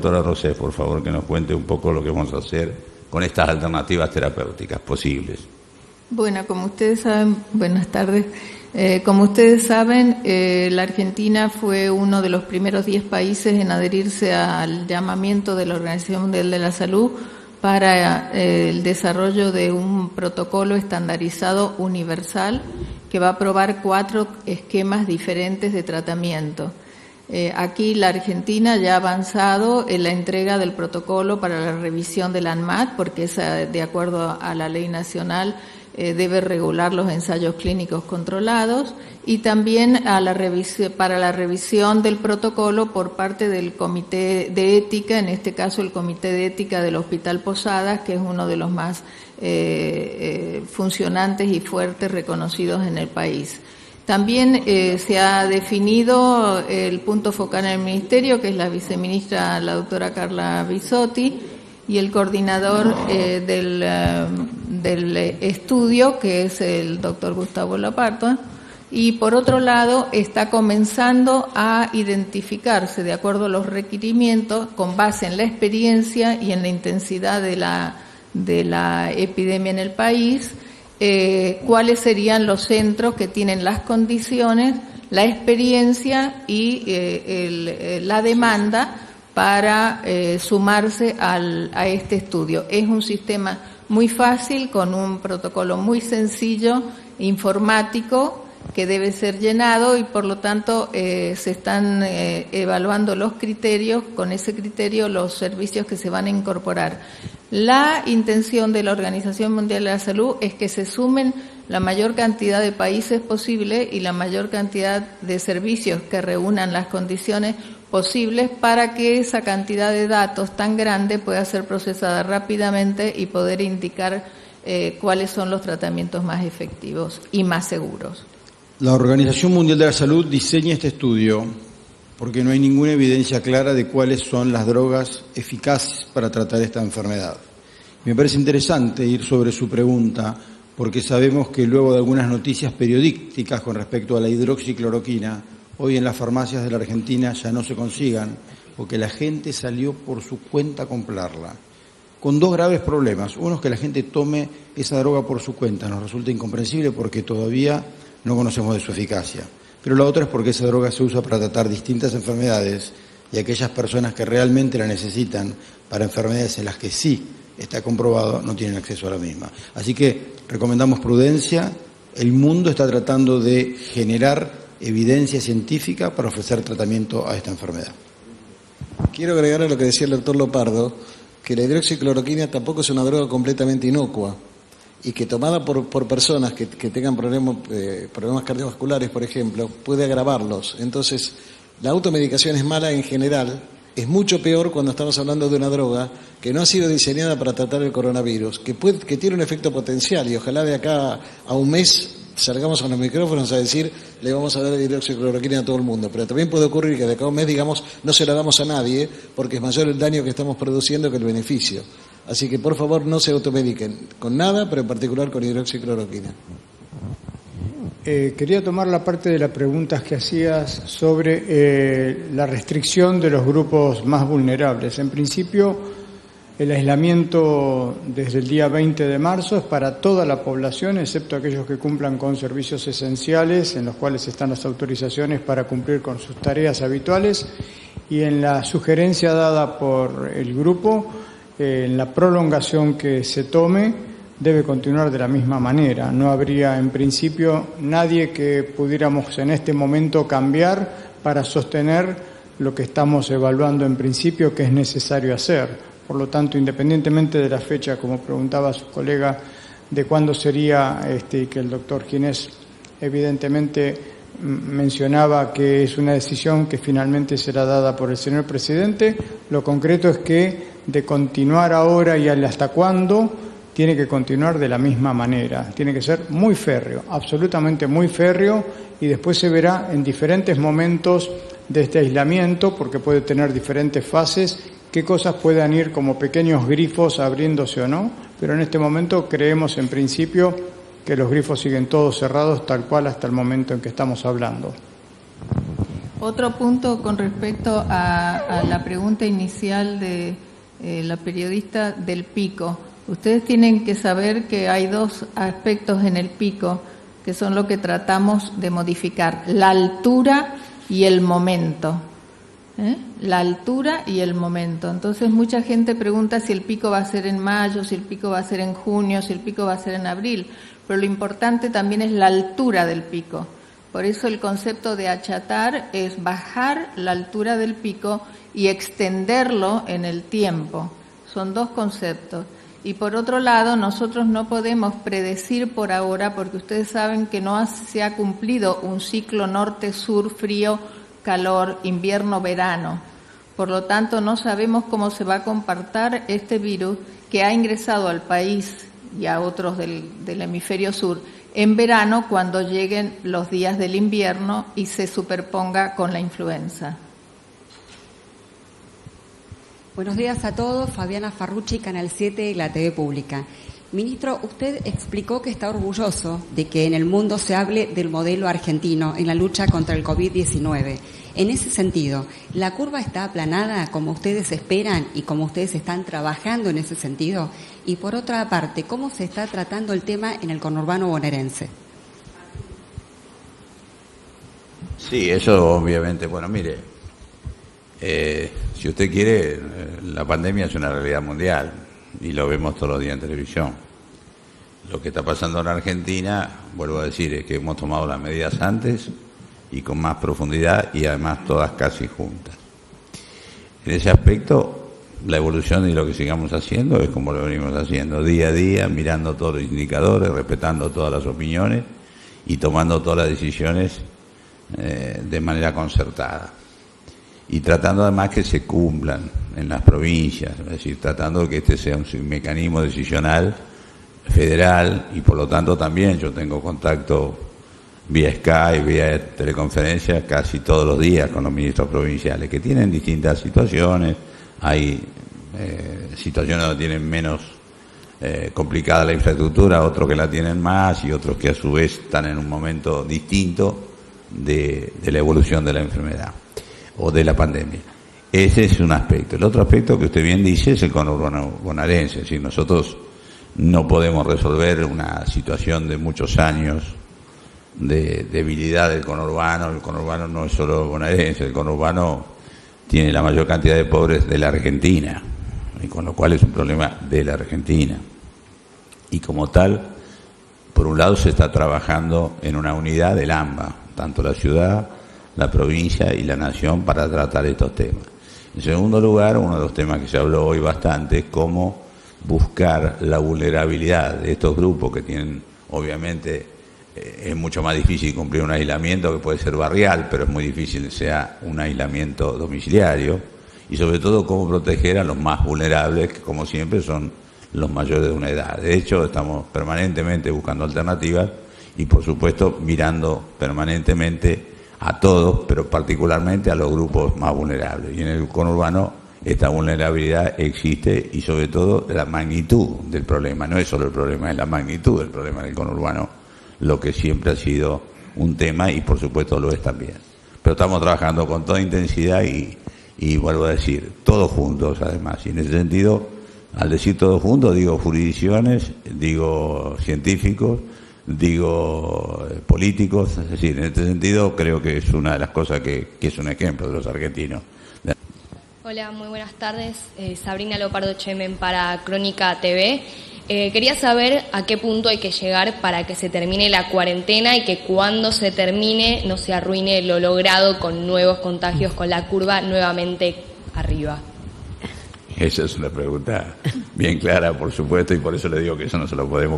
Doctora Rosés, por favor, que nos cuente un poco lo que vamos a hacer con estas alternativas terapéuticas posibles. Bueno, como ustedes saben, buenas tardes. Como ustedes saben, la Argentina fue uno de los primeros 10 países en adherirse al llamamiento de la Organización Mundial de la Salud para el desarrollo de un protocolo estandarizado universal que va a aprobar 4 esquemas diferentes de tratamiento. Aquí la Argentina ya ha avanzado en la entrega del protocolo para la revisión del ANMAT, porque esa, de acuerdo a la ley nacional, debe regular los ensayos clínicos controlados, y también para la revisión del protocolo por parte del Comité de Ética, en este caso el Comité de Ética del Hospital Posadas, que es uno de los más funcionantes y fuertes reconocidos en el país. También se ha definido el punto focal en el Ministerio, que es la viceministra, la doctora Carla Bisotti, y el coordinador del estudio, que es el doctor Gustavo Laparto. Y por otro lado, está comenzando a identificarse, de acuerdo a los requerimientos, con base en la experiencia y en la intensidad de la epidemia en el país, cuáles serían los centros que tienen las condiciones, la experiencia y la demanda para sumarse a este estudio. Es un sistema muy fácil, con un protocolo muy sencillo, informático, que debe ser llenado, y por lo tanto se están evaluando los criterios, con ese criterio los servicios que se van a incorporar. La intención de la Organización Mundial de la Salud es que se sumen la mayor cantidad de países posible y la mayor cantidad de servicios que reúnan las condiciones posibles para que esa cantidad de datos tan grande pueda ser procesada rápidamente y poder indicar cuáles son los tratamientos más efectivos y más seguros. La Organización Mundial de la Salud diseña este estudio porque no hay ninguna evidencia clara de cuáles son las drogas eficaces para tratar esta enfermedad. Me parece interesante ir sobre su pregunta, porque sabemos que luego de algunas noticias periodísticas con respecto a la hidroxicloroquina, hoy en las farmacias de la Argentina ya no se consigan, porque la gente salió por su cuenta a comprarla, con 2 graves problemas. Uno es que la gente tome esa droga por su cuenta, nos resulta incomprensible porque todavía no conocemos de su eficacia. Pero la otra es porque esa droga se usa para tratar distintas enfermedades, y aquellas personas que realmente la necesitan para enfermedades en las que sí está comprobado no tienen acceso a la misma. Así que recomendamos prudencia. El mundo está tratando de generar evidencia científica para ofrecer tratamiento a esta enfermedad. Quiero agregar a lo que decía el doctor Lopardo, que la hidroxicloroquina tampoco es una droga completamente inocua, y que tomada por personas que tengan problemas cardiovasculares, por ejemplo, puede agravarlos. Entonces, la automedicación es mala en general, es mucho peor cuando estamos hablando de una droga que no ha sido diseñada para tratar el coronavirus, que tiene un efecto potencial, y ojalá de acá a un mes salgamos a los micrófonos a decir le vamos a dar hidroxicloroquina a todo el mundo. Pero también puede ocurrir que de acá a un mes digamos no se la damos a nadie, porque es mayor el daño que estamos produciendo que el beneficio. Así que por favor no se automediquen con nada, pero en particular con hidroxicloroquina. Quería tomar la parte de las preguntas que hacías sobre la restricción de los grupos más vulnerables. En principio, el aislamiento desde el día 20 de marzo es para toda la población, excepto aquellos que cumplan con servicios esenciales, en los cuales están las autorizaciones para cumplir con sus tareas habituales, y en la sugerencia dada por el grupo, en la prolongación que se tome, debe continuar de la misma manera. No habría, en principio, nadie que pudiéramos en este momento cambiar para sostener lo que estamos evaluando en principio que es necesario hacer. Por lo tanto, independientemente de la fecha, como preguntaba su colega, de cuándo sería, que el doctor Ginés evidentemente mencionaba que es una decisión que finalmente será dada por el señor presidente, lo concreto es que de continuar ahora y hasta cuándo, tiene que continuar de la misma manera, tiene que ser muy férreo, absolutamente muy férreo, y después se verá en diferentes momentos de este aislamiento, porque puede tener diferentes fases, qué cosas puedan ir como pequeños grifos abriéndose o no, pero en este momento creemos en principio que los grifos siguen todos cerrados tal cual hasta el momento en que estamos hablando. Otro punto con respecto a la pregunta inicial de la periodista del pico. Ustedes tienen que saber que hay dos aspectos en el pico que son lo que tratamos de modificar: la altura y el momento. La altura y el momento. Entonces mucha gente pregunta si el pico va a ser en mayo, si el pico va a ser en junio, si el pico va a ser en abril, pero lo importante también es la altura del pico. Por eso el concepto de achatar es bajar la altura del pico y extenderlo en el tiempo. Son dos conceptos. Y por otro lado, nosotros no podemos predecir por ahora, porque ustedes saben que no se ha cumplido un ciclo norte-sur, frío, calor, invierno, verano. Por lo tanto, no sabemos cómo se va a comportar este virus que ha ingresado al país y a otros del hemisferio sur en verano, cuando lleguen los días del invierno y se superponga con la influenza. Buenos días a todos. Fabiana Farrucci, Canal 7 y la TV Pública. Ministro, usted explicó que está orgulloso de que en el mundo se hable del modelo argentino en la lucha contra el COVID-19. En ese sentido, ¿la curva está aplanada como ustedes esperan y como ustedes están trabajando en ese sentido? Y por otra parte, ¿cómo se está tratando el tema en el conurbano bonaerense? Sí, eso obviamente, bueno, mire, si usted quiere, la pandemia es una realidad mundial y lo vemos todos los días en televisión. Lo que está pasando en Argentina, vuelvo a decir, es que hemos tomado las medidas antes y con más profundidad y además todas casi juntas. En ese aspecto, la evolución y lo que sigamos haciendo es como lo venimos haciendo, día a día, mirando todos los indicadores, respetando todas las opiniones y tomando todas las decisiones de manera concertada. Y tratando además que se cumplan en las provincias, es decir, tratando de que este sea un mecanismo decisional federal y por lo tanto también yo tengo contacto vía Skype, vía teleconferencia casi todos los días con los ministros provinciales que tienen distintas situaciones. Hay situaciones donde tienen menos complicada la infraestructura, otros que la tienen más y otros que a su vez están en un momento distinto de la evolución de la enfermedad o de la pandemia. Ese es un aspecto. El otro aspecto que usted bien dice es el conurbano bonaerense. Es decir, nosotros no podemos resolver una situación de muchos años de debilidad del conurbano. El conurbano no es solo bonaerense, el conurbano tiene la mayor cantidad de pobres de la Argentina, y con lo cual es un problema de la Argentina. Y como tal, por un lado se está trabajando en una unidad del AMBA, tanto la ciudad, la provincia y la nación, para tratar estos temas. En segundo lugar, uno de los temas que se habló hoy bastante es cómo buscar la vulnerabilidad de estos grupos que tienen, obviamente, es mucho más difícil cumplir un aislamiento que puede ser barrial, pero es muy difícil que sea un aislamiento domiciliario, y sobre todo cómo proteger a los más vulnerables, que como siempre son los mayores de una edad. De hecho, estamos permanentemente buscando alternativas y por supuesto mirando permanentemente a todos, pero particularmente a los grupos más vulnerables. Y en el conurbano esta vulnerabilidad existe y sobre todo la magnitud del problema. No es solo el problema, es la magnitud del problema en el conurbano, lo que siempre ha sido un tema y por supuesto lo es también. Pero estamos trabajando con toda intensidad y vuelvo a decir, todos juntos además. Y en ese sentido, al decir todos juntos, digo jurisdicciones, digo científicos, digo políticos. Es decir, en este sentido creo que es una de las cosas que es un ejemplo de los argentinos. Hola, muy buenas tardes. Sabrina Leopardo Chemen para Crónica TV. Quería saber a qué punto hay que llegar para que se termine la cuarentena y que cuando se termine no se arruine lo logrado con nuevos contagios, con la curva nuevamente arriba. Esa es una pregunta bien clara, por supuesto, y por eso le digo que eso no se lo podemos